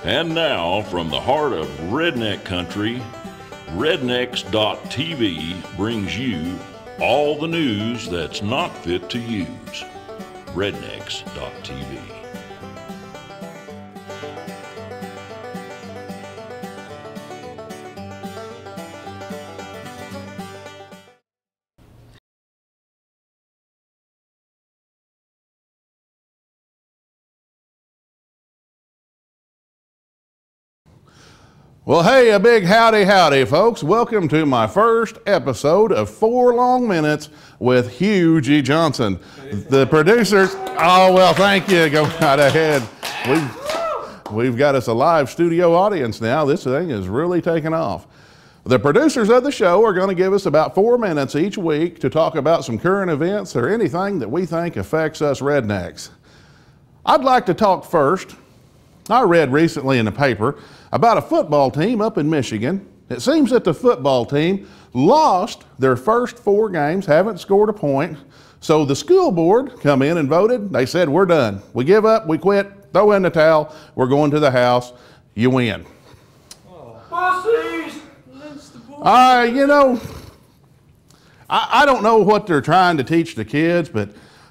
And now, from the heart of redneck country, Rednecks.tv brings you all the news that's not fit to use. Rednecks.tv. Well, hey, a big howdy, howdy, folks. Welcome to my first episode of 4 Long Minutes with Hugh G. Johnson. The producers, oh, well, thank you. Go right ahead. We've got us a live studio audience now. This thing is really taking off. The producers of the show are going to give us about 4 minutes each week to talk about some current events or anything that we think affects us rednecks. I'd like to talk first. I read recently in the paper about a football team up in Michigan. It seems that the football team lost their first 4 games, haven't scored a point. So the school board come in and voted. They said, we're done. We give up, we quit, throw in the towel, we're going to the house, you win. Bussies! I don't know what they're trying to teach the kids, but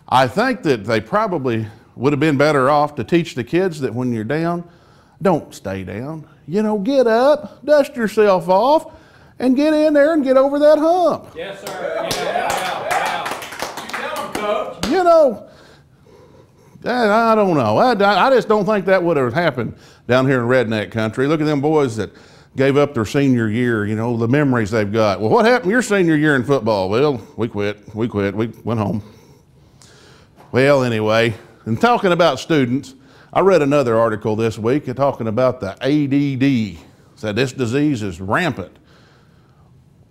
I think that they probably would have been better off to teach the kids that when you're down, don't stay down. Get up, dust yourself off, and get in there and get over that hump. Yes, sir. Yeah. You tell them, Coach. I don't know. I just don't think that would have happened down here in redneck country. Look at them boys that gave up their senior year, the memories they've got. Well, what happened your senior year in football? Well, we quit, we went home. Well, anyway, and talking about students, I read another article this week talking about the ADD. Said this disease is rampant.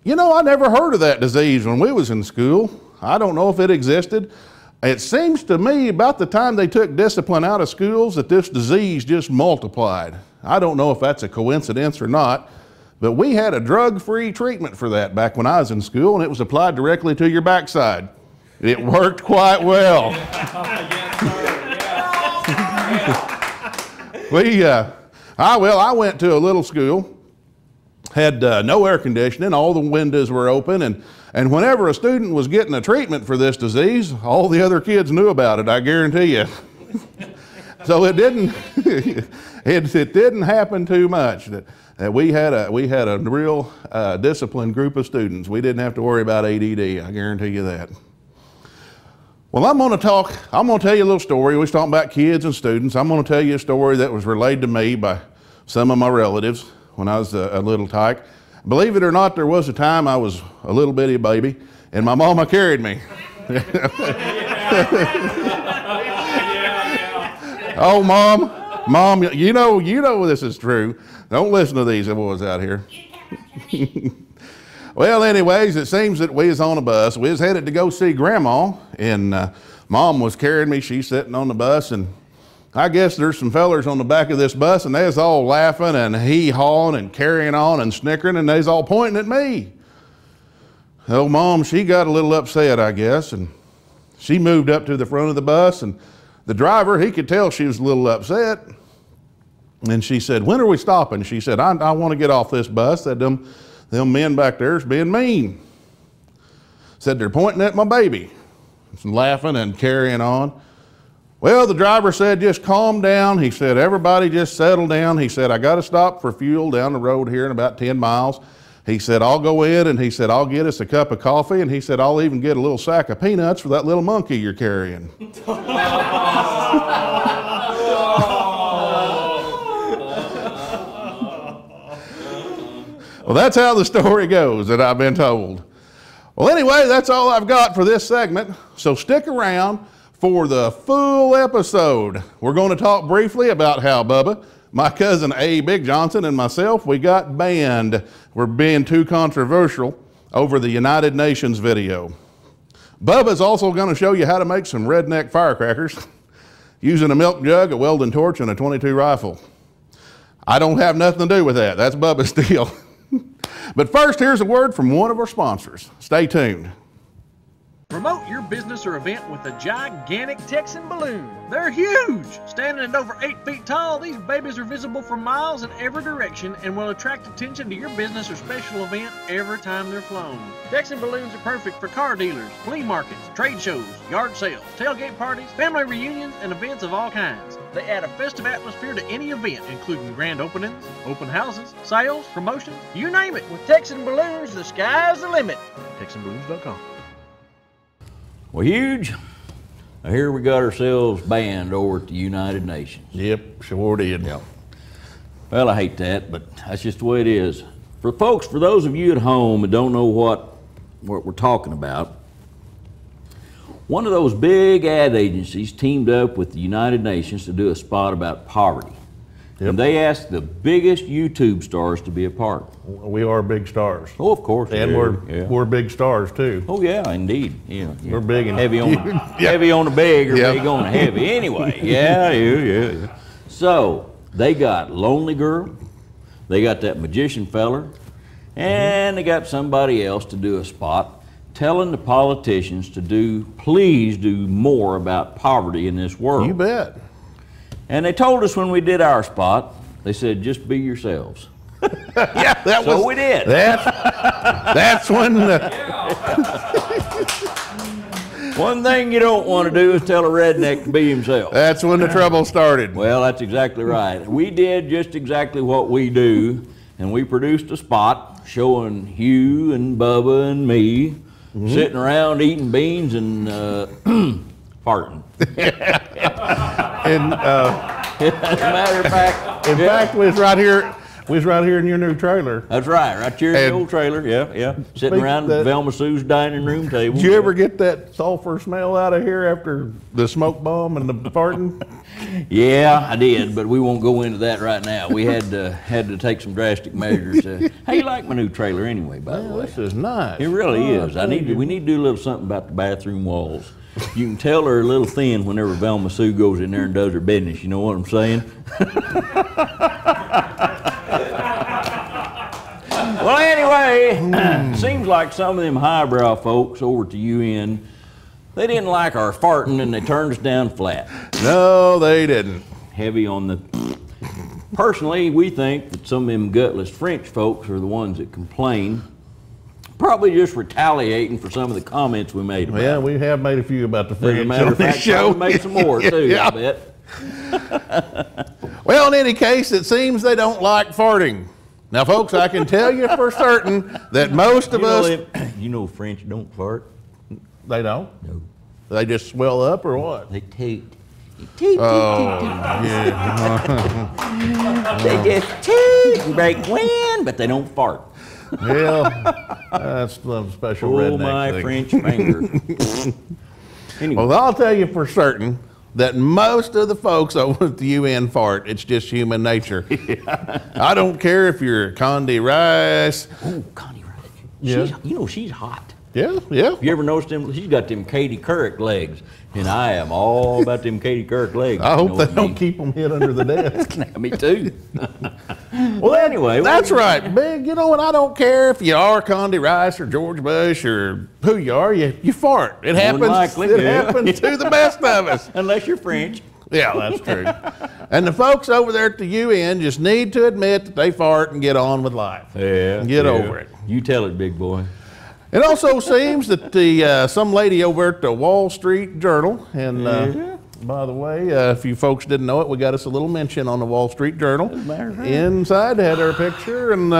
I never heard of that disease when we was in school. I don't know if it existed. It seems to me about the time they took discipline out of schools that this disease just multiplied. I don't know if that's a coincidence or not, but we had a drug-free treatment for that back when I was in school, and it was applied directly to your backside. It worked quite well. I went to a little school, had no air conditioning, all the windows were open, and whenever a student was getting a treatment for this disease, all the other kids knew about it, I guarantee you. So it didn't it didn't happen too much. That we had a real disciplined group of students. We didn't have to worry about ADD, I guarantee you that. Well, I'm going to tell you a little story. We was talking about kids and students. I'm going to tell you a story that was relayed to me by some of my relatives when I was a little tyke. Believe it or not, there was a time I was a little bitty baby, and my mama carried me. Oh, Mom, you know this is true. Don't listen to these boys out here. Well, anyways, it seems that we was on a bus. We was headed to go see Grandma, and Mom was carrying me. She's sitting on the bus, and I guess there's some fellers on the back of this bus, and they was all laughing and hee-hawing and carrying on and snickering, and they was all pointing at me. Oh, Mom, she got a little upset, I guess, and she moved up to the front of the bus, and the driver, he could tell she was a little upset. And she said, when are we stopping? She said, I want to get off this bus. Said, them men back there is being mean. Said, they're pointing at my baby. And laughing and carrying on. Well, the driver said, just calm down. He said, everybody just settle down. He said, I got to stop for fuel down the road here in about 10 miles. He said, I'll go in, and he said, I'll get us a cup of coffee, and he said, I'll even get a little sack of peanuts for that little monkey you're carrying. Well, that's how the story goes that I've been told. Well, anyway, that's all I've got for this segment, so stick around for the full episode. We're going to talk briefly about how Bubba, my cousin A. Big Johnson, and myself, we got banned. We're being too controversial over the United Nations video. Bubba's also going to show you how to make some redneck firecrackers using a milk jug, a welding torch, and a .22 rifle. I don't have nothing to do with that. That's Bubba's deal. But first, here's a word from one of our sponsors. Stay tuned. Promote your business or event with a gigantic Texan balloon. They're huge! Standing at over 8 feet tall, these babies are visible for miles in every direction and will attract attention to your business or special event every time they're flown. Texan balloons are perfect for car dealers, flea markets, trade shows, yard sales, tailgate parties, family reunions, and events of all kinds. They add a festive atmosphere to any event, including grand openings, open houses, sales, promotions, you name it. With Texan balloons, the sky's the limit. TexanBalloons.com. Well, Hugh, here we got ourselves banned over at the United Nations. Yep, sure did. Yep. Well, I hate that, but that's just the way it is. For those of you at home that don't know what we're talking about, one of those big ad agencies teamed up with the United Nations to do a spot about poverty. Yep. And they asked the biggest YouTube stars to be a part. We are big stars. Oh, of course. And we're big stars too. Oh yeah, indeed. Yeah. We're big and heavy on heavy on the big or big on the heavy. Anyway, yeah. So they got Lonely Girl, they got that magician feller, and they got somebody else to do a spot telling the politicians to please do more about poverty in this world. You bet. And they told us when we did our spot, they said, just be yourselves. Yeah, so we did. That's when one thing you don't want to do is tell a redneck to be himself. That's when the trouble started. Well, that's exactly right. We did just exactly what we do, and we produced a spot showing Hugh and Bubba and me sitting around eating beans and farting. And As a matter of fact, in fact, we was right here in your new trailer. That's right here in the old trailer. Yeah. Sitting around Velma Sue's dining room table. Did you ever get that sulfur smell out of here after the smoke bomb and the farting? Yeah, I did, but we won't go into that right now. We had to take some drastic measures. How you like my new trailer anyway, by the way? This is nice. It really is. We need to do a little something about the bathroom walls. You can tell they're a little thin whenever Velma Sue goes in there and does her business. You know what I'm saying? Well, anyway, seems like some of them highbrow folks over at the UN, they didn't like our farting and they turned us down flat. No, they didn't. Heavy on the... Personally, we think that some of them gutless French folks are the ones that complain, probably just retaliating for some of the comments we made about it. Yeah, we have made a few about the French. As a matter of fact, show. we made some more too, Yeah. I bet. Well, in any case, it seems they don't like farting. Now, folks, I can tell you for certain that most of us... You know French don't fart? They don't? No. They just swell up or what? They toot. Toot, Oh, toot, yeah. They just toot and break wind, but they don't fart. Well, that's some special redneck Oh, my thing. French finger. Anyway. Well, I'll tell you for certain that most of the folks over at the UN fart. It's just human nature. I don't care if you're Condi Rice. Oh, Connie Rice. Yeah. She's hot. Yeah. You ever noticed them? She's got them Katie Couric legs, and I am all about them Katie Couric legs. I hope they don't keep them hid under the desk. Me too. Well, anyway. That's right, Big. You know what? I don't care if you are Condi Rice or George Bush or who you are. You fart. It happens. Likely, it happens to the best of us. Unless you're French. Yeah, that's true. And the folks over there at the UN just need to admit that they fart and get on with life. Yeah. Get over it. You tell it, big boy. It also seems that the some lady over at the Wall Street Journal, and by the way, if you folks didn't know it, we got us a little mention on the Wall Street Journal. Inside had our picture, and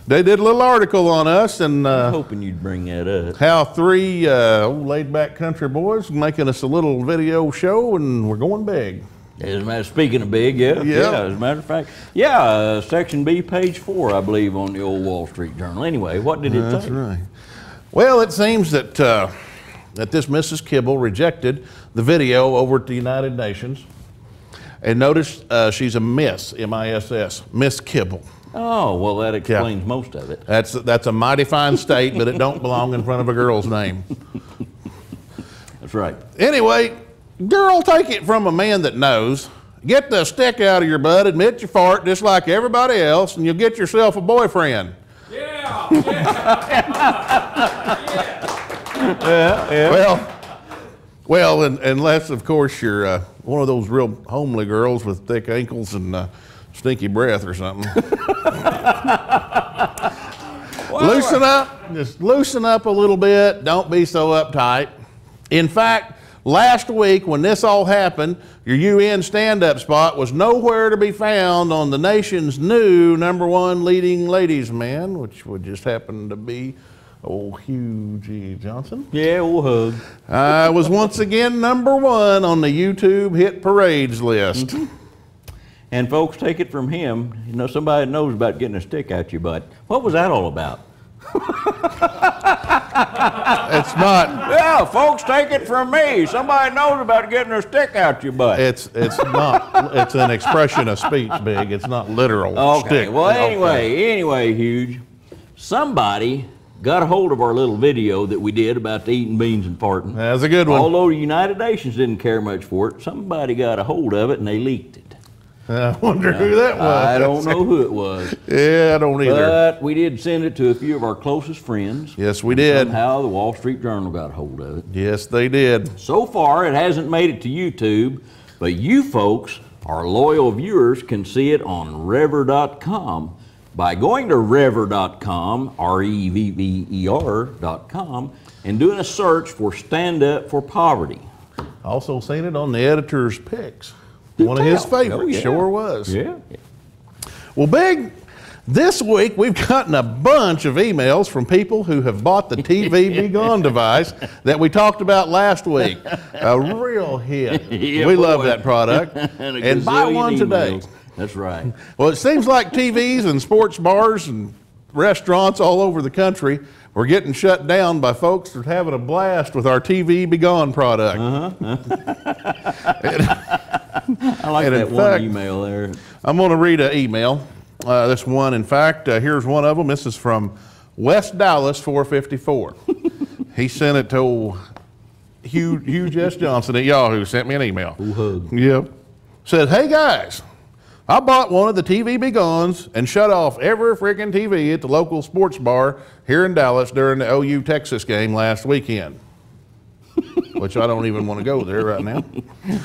they did a little article on us, and I'm hoping you'd bring that up. how three old laid-back country boys making us a little video show, and we're going big. As a matter, speaking of big, yeah. As a matter of fact, Section B, page 4, I believe, on the old Wall Street Journal. Anyway, what did it say? That's right. Well, it seems that that this Mrs. Kibble rejected the video over at the United Nations, and notice she's a Miss, M-I-S-S, Miss Kibble. Oh, well, that explains most of it. That's a mighty fine state, but it don't belong in front of a girl's name. That's right. Anyway, girl, take it from a man that knows. Get the stick out of your butt, admit you fart just like everybody else, and you'll get yourself a boyfriend. Yeah. Well, unless of course you're one of those real homely girls with thick ankles and stinky breath or something. Loosen up, just loosen up a little bit. Don't be so uptight. In fact, last week when this all happened, your UN stand-up spot was nowhere to be found on the nation's new #1 leading ladies man, which would just happen to be old Hugh G. Johnson. Yeah, we'll hug. I was once again #1 on the YouTube hit parades list. Mm-hmm. And folks, take it from him. You know, somebody knows about getting a stick out your butt. What was that all about? It's not. Yeah, folks, take it from me. Somebody knows about getting a stick out your butt. It's not. It's an expression of speech, Big. It's not literal. Okay. Stick. Well, anyway, Huge, somebody got a hold of our little video that we did about the eating beans and farting. That's a good one. Although the United Nations didn't care much for it, somebody got a hold of it and they leaked it. I wonder who that was. I don't know who it was. Yeah, I don't either. But we did send it to a few of our closest friends. Yes, we did. Somehow the Wall Street Journal got a hold of it. Yes, they did. So far, it hasn't made it to YouTube, but you folks, our loyal viewers, can see it on Rever.com. By going to Rever.com, REVVER.com, and doing a search for Stand Up for Poverty. Also seen it on the editor's picks. One of his favorites. Oh, yeah. Sure was. Yeah. Well, Big, this week we've gotten a bunch of emails from people who have bought the TV Be Gone device that we talked about last week. A real hit. Yeah, we love boy. that product. and buy one today. That's right. Well, it seems like TVs and sports bars and restaurants all over the country were getting shut down by folks that are having a blast with our TV Be Gone product. I like And that in one fact, email there. I'm going to read an email. This one, in fact, here's one of them. This is from West Dallas 454. He sent it to Hugh S. Johnson at Yahoo. Sent me an email. Ooh, hug. Yep. Said, hey guys, I bought one of the TV Be Gones and shut off every freaking TV at the local sports bar here in Dallas during the OU Texas game last weekend. Which I don't even want to go there right now.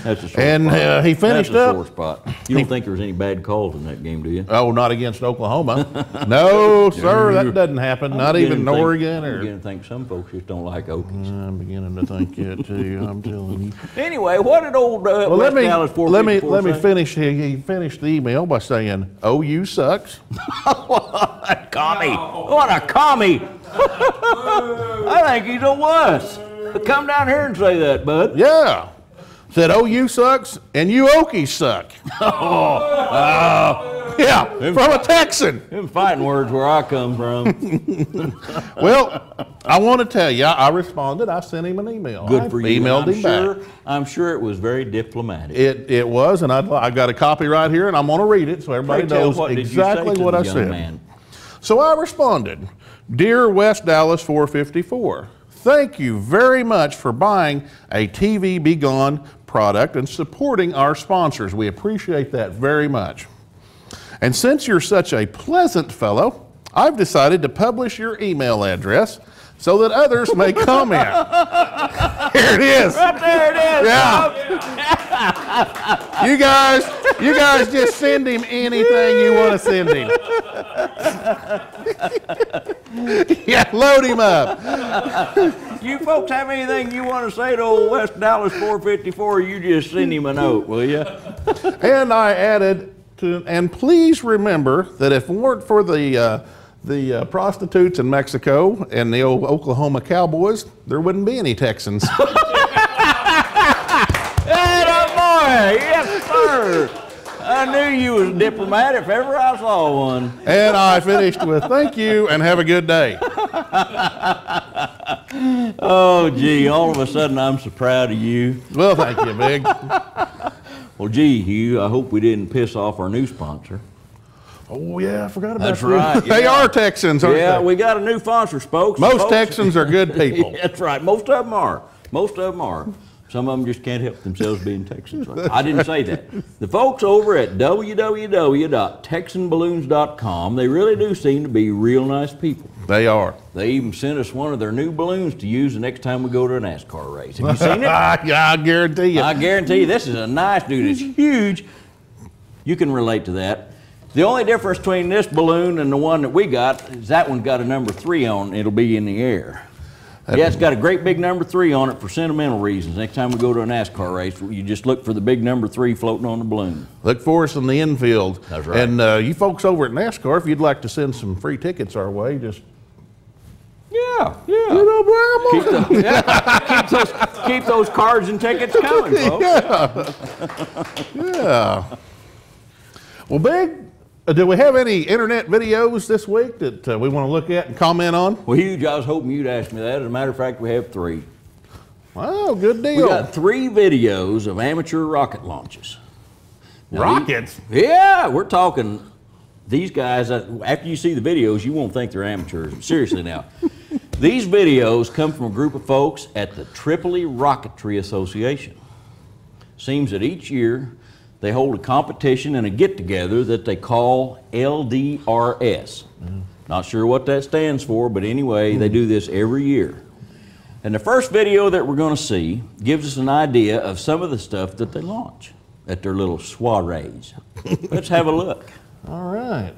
That's a sore And spot. he finished That's a up. sore spot. You don't think there was any bad calls in that game, do you? Oh, not against Oklahoma. No, sir, that doesn't happen. Not even Oregon I'm or. beginning to think some folks just don't like Okies. I'm beginning to think it too. I'm telling you. Anyway, what did old Well, West let Dallas me 454 say? finish. He finished the email by saying, "OU sucks." What a commie! What a commie! I think he's a wuss. Come down here and say that, bud. Yeah. Said OU sucks and you Okies suck. Yeah, from a Texan. Them fighting words where I come from. Well, I want to tell you, I responded. I sent him an email. Good for you. Emailed him back. I'm sure it was very diplomatic. It was, and I got a copy right here, and I'm going to read it so everybody Pray tell, knows what did you say exactly to what the I young said. man? So I responded, Dear West Dallas 454, thank you very much for buying a TV Be Gone product and supporting our sponsors. We appreciate that very much. And since you're such a pleasant fellow, I've decided to publish your email address so that others may comment. Here it is. Right there it is. Yeah. You guys just send him anything you want to send him. Yeah, load him up. You folks have anything you want to say to old West Dallas 454, you just send him a note, will you? And I added and please remember that if it weren't for the prostitutes in Mexico and the old Oklahoma Cowboys, there wouldn't be any Texans. Atta boy! Yes, sir! I knew you was a diplomat if ever I saw one. And I finished with thank you and have a good day. Oh, gee, all of a sudden I'm so proud of you. Well, thank you, Big. Well, gee, Hugh, I hope we didn't piss off our new sponsor. Oh, yeah, I forgot about That's that. right. They Yeah. are Texans, aren't Yeah, they? we got a new sponsor, folks. Most Folks- Texans are good people. That's right. Most of them are. Most of them are. Some of them just can't help themselves being Texans. I didn't say that. The folks over at www.texanballoons.com, they really do seem to be real nice people. They are. They even sent us one of their new balloons to use the next time we go to a NASCAR race. Have you seen it? Yeah, I guarantee you. I guarantee you this is a nice dude. It's huge. You can relate to that. The only difference between this balloon and the one that we got is that one's got a number 3 on it. It'll be in the air. Yeah, it's got a great big number 3 on it for sentimental reasons. Next time we go to a NASCAR race, you just look for the big number 3 floating on the balloon. Look for us in the infield. That's right. And you folks over at NASCAR, if you'd like to send some free tickets our way, just you know, bring them on. Keep those cards and tickets coming, folks. Yeah. Well, Big, do we have any internet videos this week that we want to look at and comment on? Well, Hugh, I was hoping you'd ask me that. As a matter of fact, we have 3. Wow, good deal. We got 3 videos of amateur rocket launches. Now, Rockets? Yeah, we're talking these guys. After you see the videos, you won't think they're amateurs. Seriously now. These videos come from a group of folks at the Tripoli Rocketry Association. Seems that each year they hold a competition and a get-together that they call LDRS. Not sure what that stands for, but anyway, they do this every year. And the first video that we're going to see gives us an idea of some of the stuff that they launch at their little soirees. Let's have a look. All right.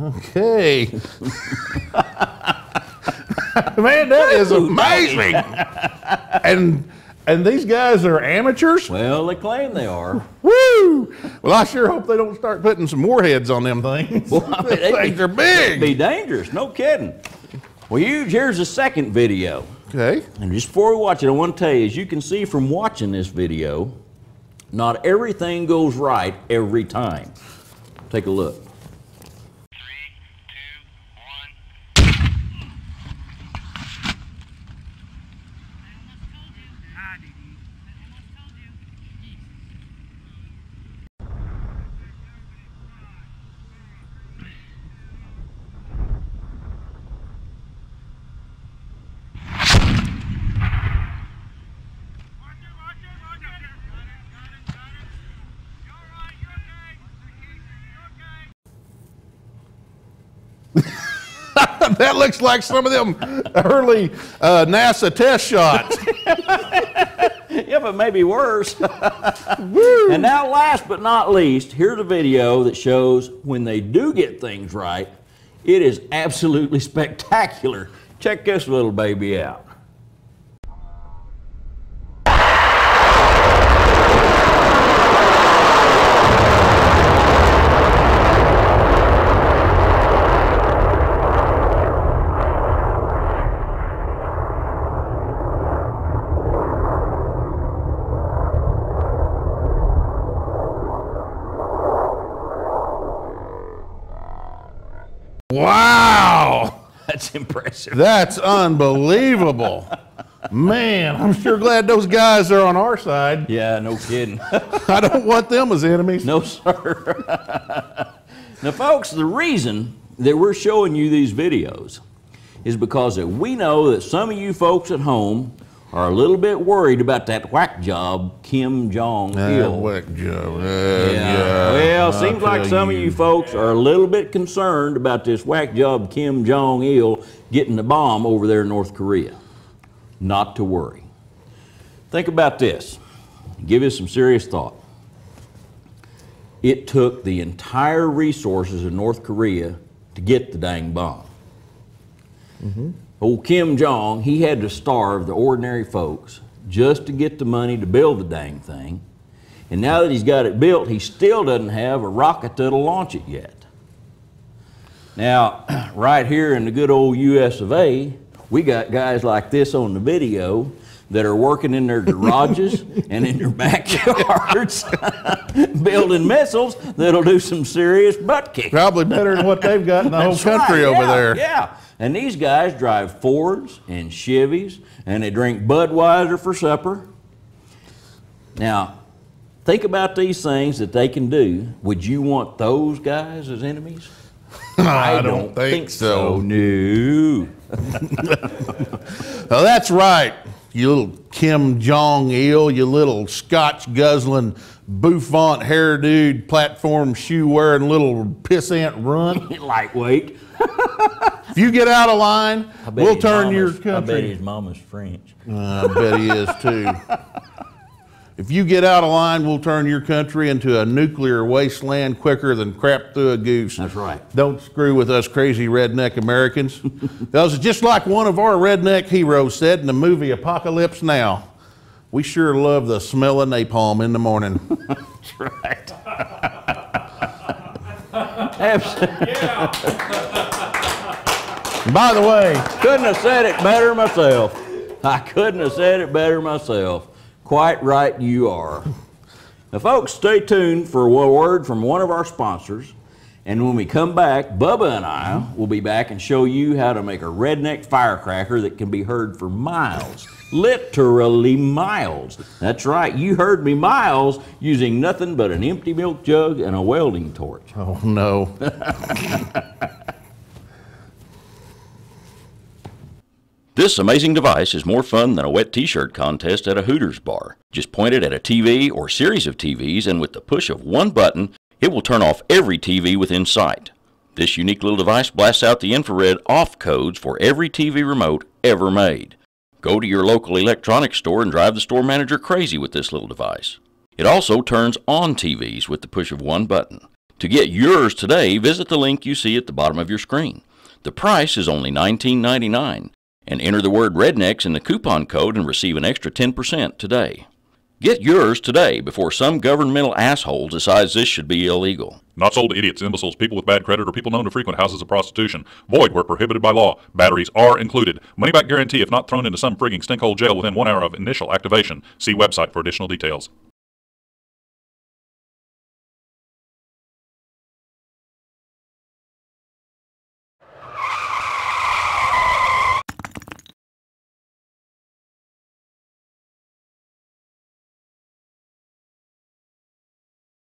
Okay. Man, that is amazing. And these guys are amateurs? Well, they claim they are. Woo! Well, I sure hope they don't start putting some warheads on them things. Well, I mean, things are big. It'd be dangerous, no kidding. Well, Hugh, here's the second video. Okay. And just before we watch it, I want to tell you, as you can see from watching this video, not everything goes right every time. Take a look. That looks like some of them early NASA test shots. Yeah, but maybe worse. And now, last but not least, here's a video that shows when they do get things right, it is absolutely spectacular. Check this little baby out. Wow! That's impressive. That's unbelievable. Man, I'm sure glad those guys are on our side. Yeah, no kidding. I don't want them as enemies. No, sir. Now, folks, the reason that we're showing you these videos is because that we know that some of you folks at home are a little bit worried about that whack job Kim Jong-il. Whack job. Yeah. Well, seems like some of you folks are a little bit concerned about this whack job Kim Jong-il getting the bomb over there in North Korea. Not to worry. Think about this. Give it some serious thought. It took the entire resources of North Korea to get the dang bomb. Old Kim Jong, he had to starve the ordinary folks just to get the money to build the dang thing. And now that he's got it built, he still doesn't have a rocket that'll launch it yet. Now, right here in the good old US of A, We got guys like this on the video that are working in their garages and in their backyards building missiles that'll do some serious butt kicking. Probably better than what they've got in the whole That's country right, over yeah, there. Yeah, and these guys drive Fords and Chevys, and they drink Budweiser for supper. Now, think about these things that they can do. Would you want those guys as enemies? I don't think so. No. Oh, that's right, you little Kim Jong-il, you little Scotch guzzling, bouffant hairdo, platform shoe wearing little pissant runt. Lightweight. If you get out of line, we'll turn your country. I bet his mama's French. I bet he is too. If you get out of line, we'll turn your country into a nuclear wasteland quicker than crap through a goose. That's right. Don't screw with us crazy redneck Americans. Because just like one of our redneck heroes said in the movie Apocalypse Now, we sure love the smell of napalm in the morning. That's right. Absolutely. By the way, Couldn't have said it better myself. I couldn't have said it better myself. Quite right you are. Now folks, stay tuned for a word from one of our sponsors, and when we come back, Bubba and I will be back and show you how to make a redneck firecracker that can be heard for miles, literally miles. That's right, you heard me, miles, using nothing but an empty milk jug and a welding torch. oh no. This amazing device is more fun than a wet t-shirt contest at a Hooters bar. Just point it at a TV or series of TVs, and with the push of one button, it will turn off every TV within sight. This unique little device blasts out the infrared off codes for every TV remote ever made. Go to your local electronics store and drive the store manager crazy with this little device. It also turns on TVs with the push of one button. To get yours today, visit the link you see at the bottom of your screen. The price is only $19.99. And enter the word Rednecks in the coupon code and receive an extra 10% today. Get yours today before some governmental asshole decides this should be illegal. Not sold to idiots, imbeciles, people with bad credit, or people known to frequent houses of prostitution. Void where prohibited by law. Batteries are included. Money-back guarantee if not thrown into some frigging stinkhole jail within 1 hour of initial activation. See website for additional details.